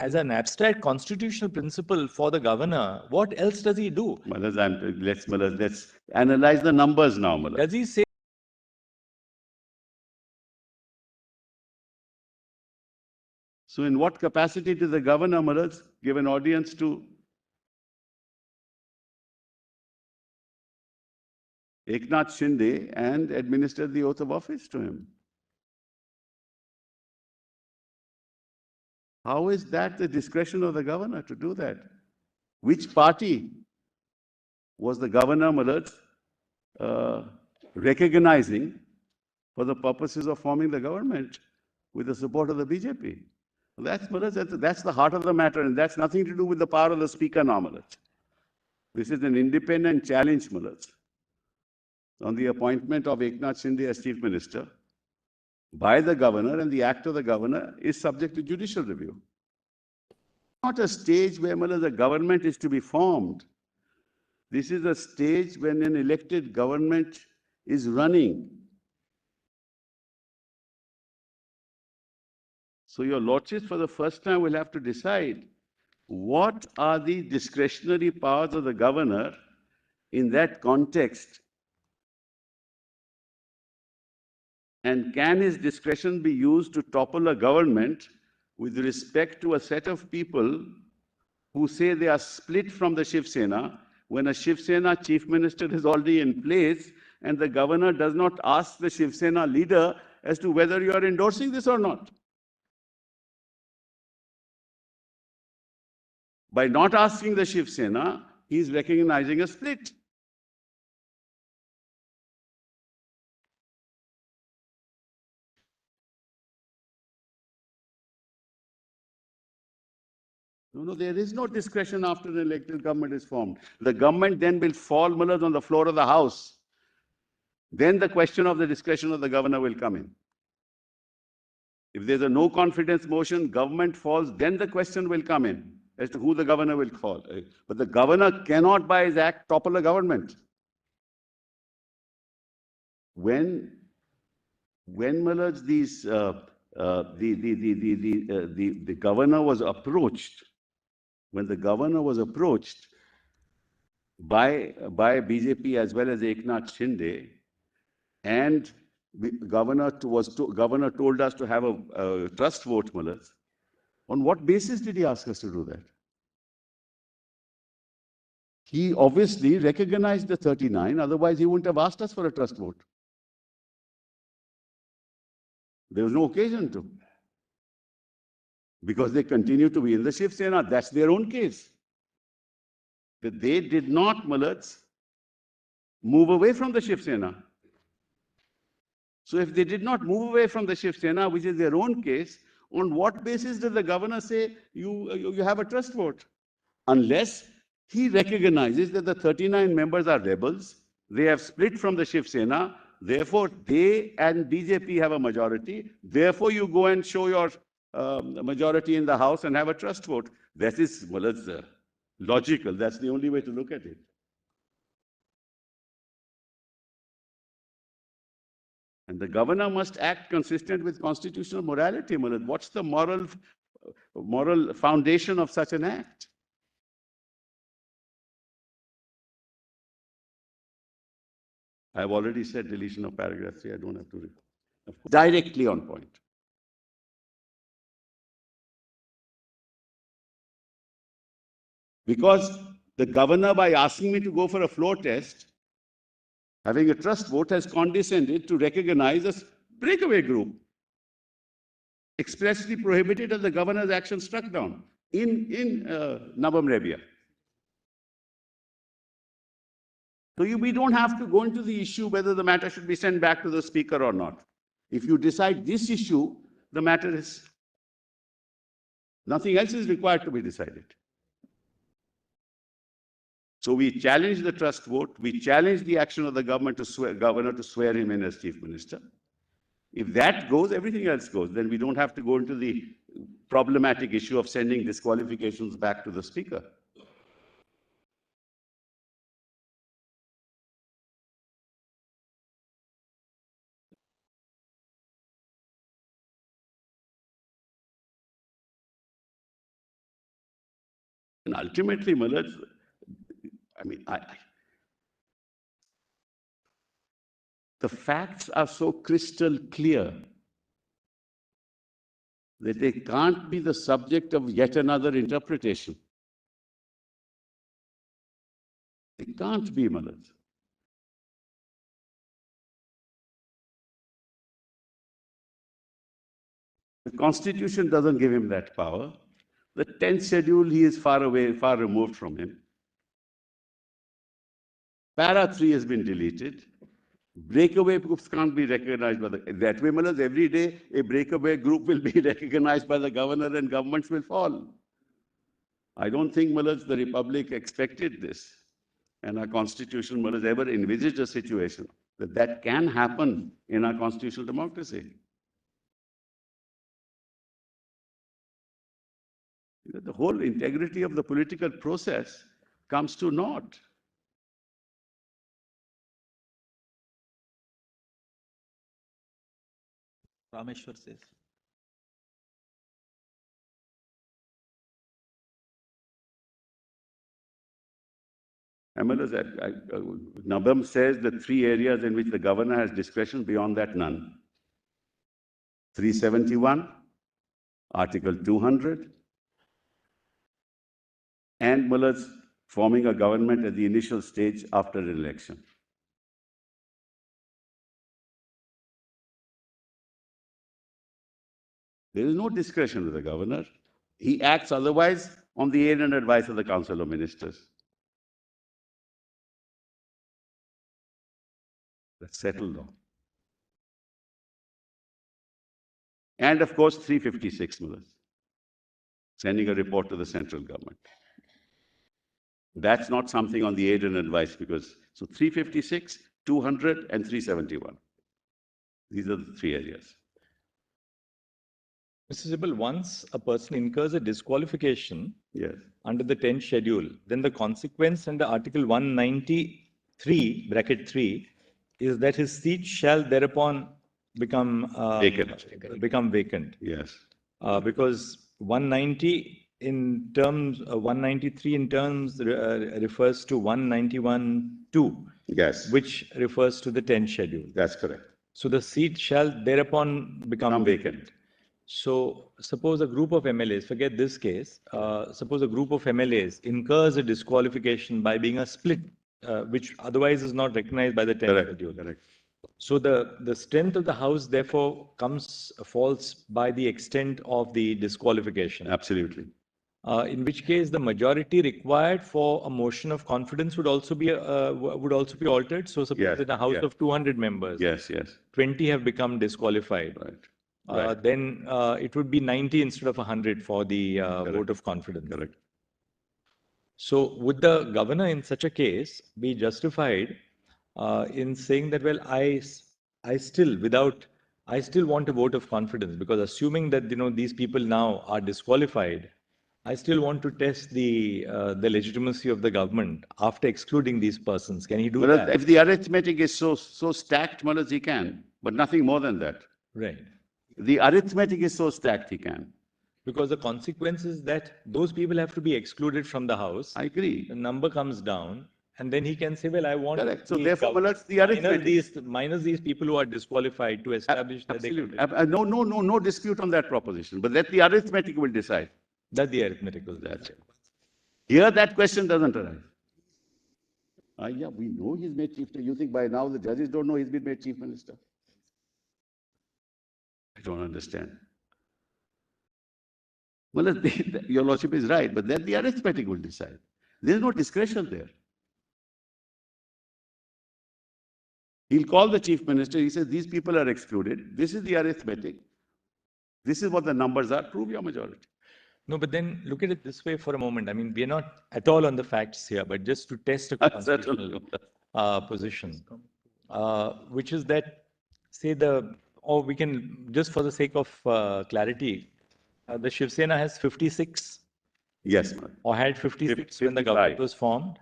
as an abstract constitutional principle for the governor, what else does he do? Let's analyze the numbers now, Malaz. Does he say? So in what capacity does the governor, Malaz, give an audience to Eknath Shinde and administer the oath of office to him? How is that the discretion of the governor to do that? Which party was the governor, Malaz, recognizing for the purposes of forming the government with the support of the BJP? That's the heart of the matter, and that's nothing to do with the power of the speaker now, Malaz. This is an independent challenge, Malaz, on the appointment of Eknath Shinde as Chief Minister by the governor, and the act of the governor is subject to judicial review. Not a stage where, Malaz, a government is to be formed. This is a stage when an elected government is running. So your lordships for the first time will have to decide what are the discretionary powers of the governor in that context, and can his discretion be used to topple a government with respect to a set of people who say they are split from the Shiv Sena, when a Shiv Sena chief minister is already in place and the governor does not ask the Shiv Sena leader as to whether you are endorsing this or not? By not asking the Shiv Sena, he is recognizing a split. No, there is no discretion after an elected government is formed. The government then will fall, Malaz, on the floor of the House. Then the question of the discretion of the governor will come in. If there's a no confidence motion, government falls, then the question will come in as to who the governor will call. But the governor cannot, by his act, topple a government. When Malaj, the governor was approached, when the governor was approached by BJP as well as Eknath Shinde, and the governor told us to have a trust vote, Malaj, on what basis did he ask us to do that? He obviously recognized the 39, otherwise he wouldn't have asked us for a trust vote. There was no occasion to. Because they continue to be in the Shiv Sena. That's their own case. That they did not, Malaj, move away from the Shiv Sena. So if they did not move away from the Shiv Sena, which is their own case, on what basis did the governor say you have a trust vote? Unless he recognizes that the 39 members are rebels, they have split from the Shiv Sena, therefore they and BJP have a majority, therefore you go and show your majority in the House and have a trust vote. That is, well, it's logical. That's the only way to look at it. And the governor must act consistent with constitutional morality. What's the moral foundation of such an act? I've already said deletion of paragraph 3. I don't have to read. Directly on point. Because the governor, by asking me to go for a floor test, having a trust vote, has condescended to recognize a breakaway group, expressly prohibited and the governor's action struck down in Navam Rebia. So we don't have to go into the issue whether the matter should be sent back to the speaker or not. If you decide this issue, the matter is, nothing else is required to be decided. So we challenge the trust vote. We challenge the action of the governor to swear him in as chief minister. If that goes, everything else goes. Then we don't have to go into the problematic issue of sending disqualifications back to the speaker. And ultimately, Malaj, the facts are so crystal clear that they can't be the subject of yet another interpretation. They can't be, Malaj. The Constitution doesn't give him that power. The 10th schedule, he is far away, far removed from him. Para 3 has been deleted. Breakaway groups can't be recognized by that way, Malaj, every day a breakaway group will be recognized by the governor and governments will fall. I don't think, Malaj, the Republic expected this. And our Constitution, Malaj, ever envisaged a situation that can happen in our constitutional democracy. The whole integrity of the political process comes to naught. Rameshwar says. Nabam says the 3 areas in which the governor has discretion, beyond that, none. 371, Article 200, and Muller's forming a government at the initial stage after an election. There is no discretion with the governor. He acts otherwise on the aid and advice of the Council of Ministers. That's settled now. And of course, 356, Mullahs, sending a report to the central government. That's not something on the aid and advice because, so 356, 200, and 371. These are the 3 areas. Mr. Sibal, once a person incurs a disqualification under the 10th schedule, then the consequence under Article 193, bracket 3, is that his seat shall thereupon become vacant. Yes. Because 190 in terms, 193 in terms refers to 191(2). Yes. Which refers to the 10th schedule. That's correct. So the seat shall thereupon become vacant. So suppose a group of MLAs, forget this case, suppose a group of MLAs incurs a disqualification by being a split, which otherwise is not recognized by the 10th schedule. Correct. So the strength of the House therefore falls by the extent of the disqualification. Absolutely. In which case the majority required for a motion of confidence would also be altered. So suppose in a House of 200 members, 20 have become disqualified. Right. Then it would be 90 instead of 100 for the vote of confidence. Correct. So would the governor in such a case be justified in saying that, well, I still want a vote of confidence because assuming that these people now are disqualified, I still want to test the legitimacy of the government after excluding these persons. Can he do that? If the arithmetic is so stacked, Maharaj, he can, but nothing more than that. Right. The arithmetic is so stacked, he can. Because the consequence is that those people have to be excluded from the House. I agree. The number comes down, and then he can say, well, I want So therefore, Maharaj, the arithmetic minus these people who are disqualified to establish that absolutely. No dispute on that proposition, but that the arithmetic will decide. That the arithmetic will decide. Here, that question doesn't arise. Yeah, we know he's made chief minister. You think by now the judges don't know he's been made chief minister? I don't understand. Well, your lordship is right, but then the arithmetic will decide. There is no discretion there. He'll call the chief minister. He says, these people are excluded. This is the arithmetic. This is what the numbers are. Prove your majority. No, but then look at it this way for a moment. I mean, we're not at all on the facts here, but just to test a constitutional position, which is that, say or we can, just for the sake of clarity, the Shiv Sena has 56. Yes, or had 56 when the government was formed.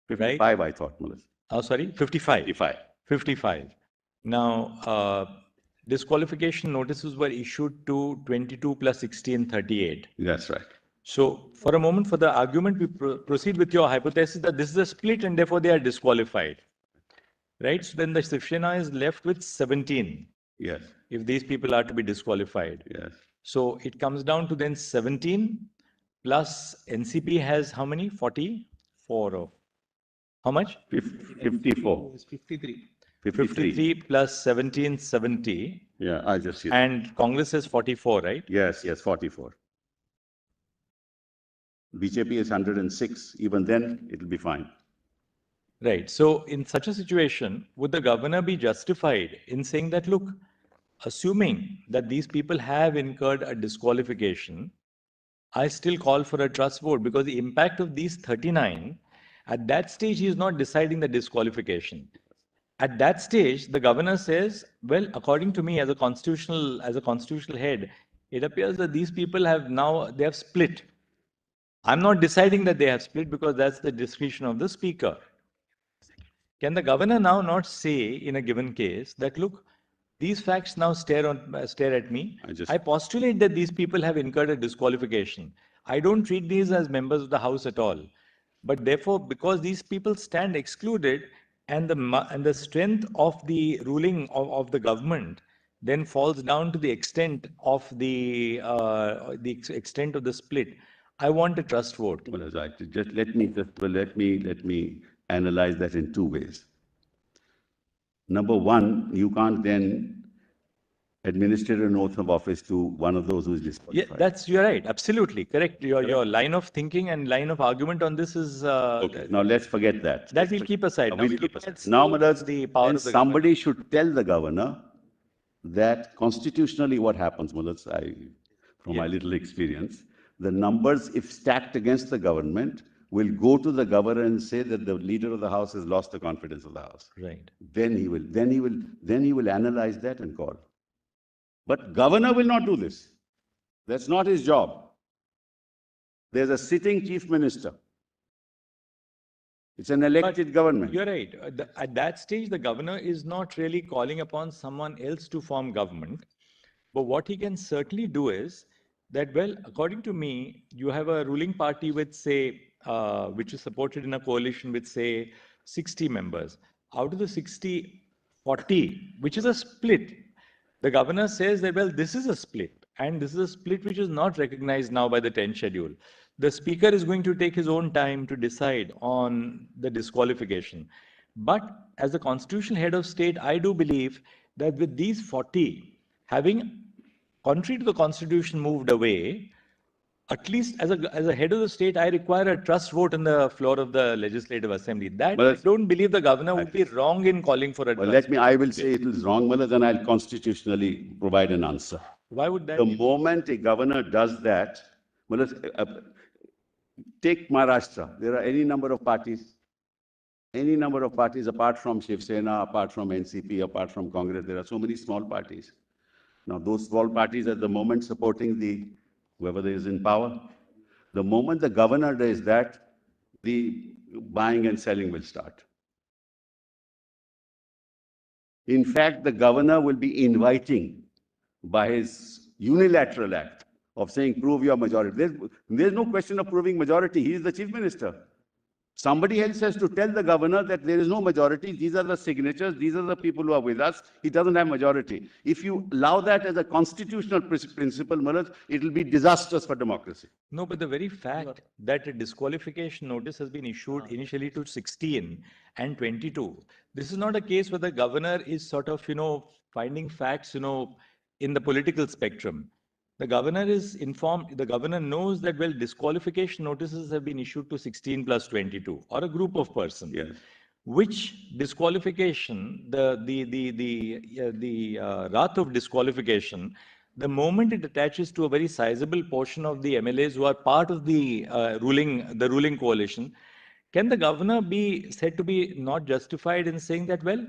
55, right? I thought, Maharaj. Oh, sorry, 55. 55. Now, disqualification notices were issued to 22 plus 16, 38. That's right. So for a moment, for the argument, we proceed with your hypothesis that this is a split and therefore they are disqualified. Right? So then the Shiv Sena is left with 17. Yes. If these people are to be disqualified. Yes. So it comes down to then 17 plus NCP has how many? 44 or how much? 54. 53. 53 plus 17, 70. Yeah, I just see that. And Congress is 44, right? Yes, 44. BJP is 106. Even then, it'll be fine. Right. So in such a situation, would the governor be justified in saying that, look, assuming that these people have incurred a disqualification, I still call for a trust vote because the impact of these 39, at that stage, he is not deciding the disqualification. At that stage, the governor says, well, according to me, as a constitutional head, it appears that these people they have split. I'm not deciding that they have split because that's the discretion of the speaker. Can the governor now not say in a given case that, look, these facts now stare at me. I postulate that these people have incurred a disqualification. I don't treat these as members of the House at all. But therefore, because these people stand excluded and the strength of the ruling of the government then falls down to the extent of the extent of the split, I want a trust vote. Well, just let me analyze that in two ways. Number one, you can't then administer an oath of office to one of those who is disqualified. Yeah, you're right. Absolutely correct. Your line of thinking and line of argument on this is. Okay. Now let's forget that. That we'll keep aside. We'll keep aside. Now, the power of the somebody should tell the governor that constitutionally what happens, from my little experience, the numbers, if stacked against the government, will go to the governor and say that the leader of the house has lost the confidence of the house. Right. Then he will analyze that and call. But governor will not do this. That's not his job. There's a sitting chief minister. It's an elected government. You're right. At that stage, the governor is not really calling upon someone else to form government. But what he can certainly do is that, well, according to me, you have a ruling party with, say, which is supported in a coalition with, say, 60 members. Out of the 60, 40, which is a split. The governor says that, well, this is a split, and this is a split which is not recognized now by the 10th schedule. The speaker is going to take his own time to decide on the disqualification. But as the constitutional head of state, I do believe that with these 40, having, contrary to the constitution, moved away, at least as a head of the state, I require a trust vote on the floor of the Legislative Assembly. That I don't believe the governor would be wrong in calling for a trust vote. I will say it is wrong, then I'll constitutionally provide an answer. Why would that The moment a governor does that, take Maharashtra. There are any number of parties apart from Shiv Sena, apart from NCP, apart from Congress. There are so many small parties. Now, those small parties at the moment supporting whoever is in power. The moment the governor does that, the buying and selling will start. In fact, the governor will be inviting, by his unilateral act of saying, prove your majority. There's no question of proving majority. He is the chief minister. Somebody else has to tell the governor that there is no majority. These are the signatures. These are the people who are with us. He doesn't have majority. If you allow that as a constitutional principle, it will be disastrous for democracy. No, but the very fact that a disqualification notice has been issued initially to 16 and 22, this is not a case where the governor is sort of, finding facts, in the political spectrum. The governor is informed, the governor knows that, well, disqualification notices have been issued to 16 plus 22 or a group of persons. Yes. Which disqualification, the wrath of disqualification, the moment it attaches to a very sizable portion of the MLAs who are part of the ruling coalition, can the governor be said to be not justified in saying that, well,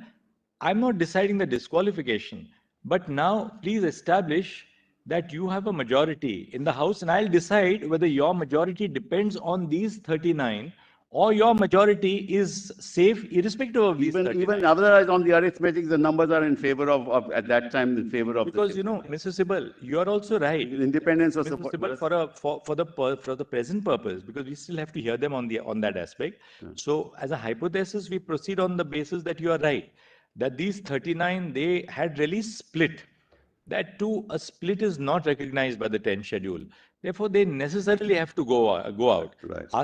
I'm not deciding the disqualification, but now please establish that you have a majority in the House, and I'll decide whether your majority depends on these 39 or your majority is safe irrespective of these 39. Even otherwise on the arithmetic, the numbers are in favor of at that time in favor of Because, the you know, Mr. Sibal, you are also right. independence was Mr. Sibal, for the present purpose, because we still have to hear them on that aspect. So, as a hypothesis, we proceed on the basis that you are right, that these 39 they had really split. That too, a split is not recognized by the 10th schedule. Therefore, they necessarily have to go out. Right.